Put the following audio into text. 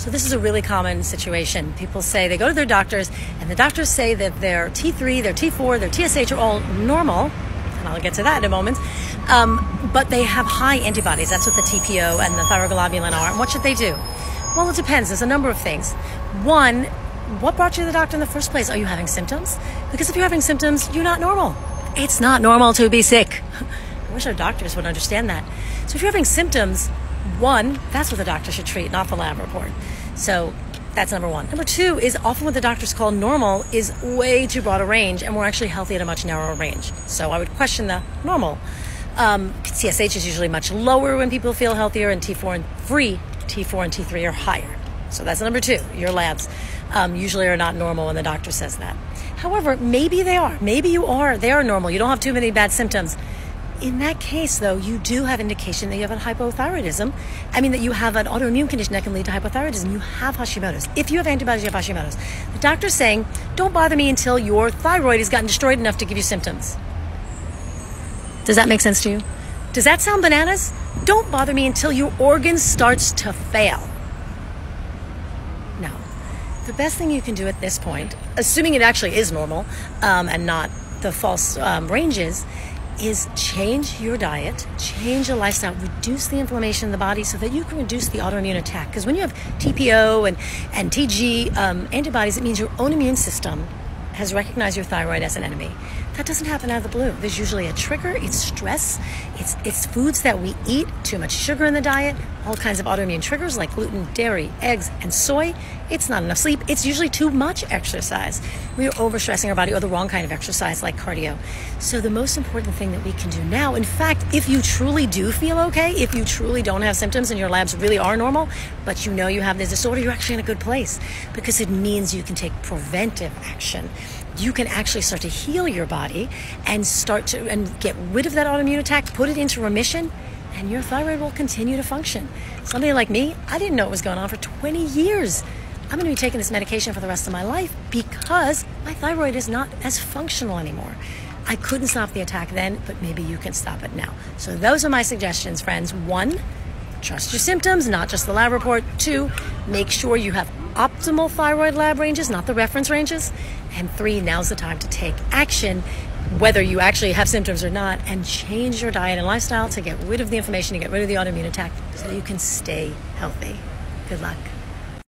So this is a really common situation. People say they go to their doctors and the doctors say that their T3, their T4, their TSH are all normal, and I'll get to that in a moment, but they have high antibodies. That's what the TPO and the thyroglobulin are. And what should they do? Well, it depends. There's a number of things. One, what brought you to the doctor in the first place? Are you having symptoms? Because if you're having symptoms, you're not normal. It's not normal to be sick. I wish our doctors would understand that. So if you're having symptoms, one, that's what the doctor should treat, not the lab report. So that's number one. Number two is often what the doctors call normal is way too broad a range, and we're actually healthy at a much narrower range. So I would question the normal. TSH is usually much lower when people feel healthier, and T4 and T3 are higher. So that's number two. Your labs usually are not normal when the doctor says that. However, maybe they are. Maybe they are normal. You don't have too many bad symptoms. In that case, though, you do have indication that you have a hypothyroidism. That you have an autoimmune condition that can lead to hypothyroidism. You have Hashimoto's. If you have antibodies, you have Hashimoto's. The doctor's saying, don't bother me until your thyroid has gotten destroyed enough to give you symptoms. Does that make sense to you? Does that sound bananas? Don't bother me until your organ starts to fail. Now, the best thing you can do at this point, assuming it actually is normal and not the false ranges, is change your diet, change your lifestyle, reduce the inflammation in the body so that you can reduce the autoimmune attack. Because when you have TPO and TG antibodies, it means your own immune system has recognized your thyroid as an enemy. That doesn't happen out of the blue. There's usually a trigger. It's stress. It's foods that we eat, too much sugar in the diet, all kinds of autoimmune triggers like gluten, dairy, eggs, and soy. It's not enough sleep. It's usually too much exercise. We are overstressing our body, or the wrong kind of exercise like cardio. So the most important thing that we can do now, in fact, if you truly do feel okay, if you truly don't have symptoms and your labs really are normal, but you know you have this disorder, you're actually in a good place because it means you can take preventive action. You can actually start to heal your body and get rid of that autoimmune attack, put it into remission, and your thyroid will continue to function. Somebody like me, I didn't know what was going on for 20 years. I'm going to be taking this medication for the rest of my life because my thyroid is not as functional anymore. I couldn't stop the attack then, but maybe you can stop it now. So those are my suggestions, friends. One, trust your symptoms, not just the lab report. Two, make sure you have optimal thyroid lab ranges, not the reference ranges. And three, now's the time to take action, whether you actually have symptoms or not, and change your diet and lifestyle to get rid of the inflammation, to get rid of the autoimmune attack so that you can stay healthy. Good luck.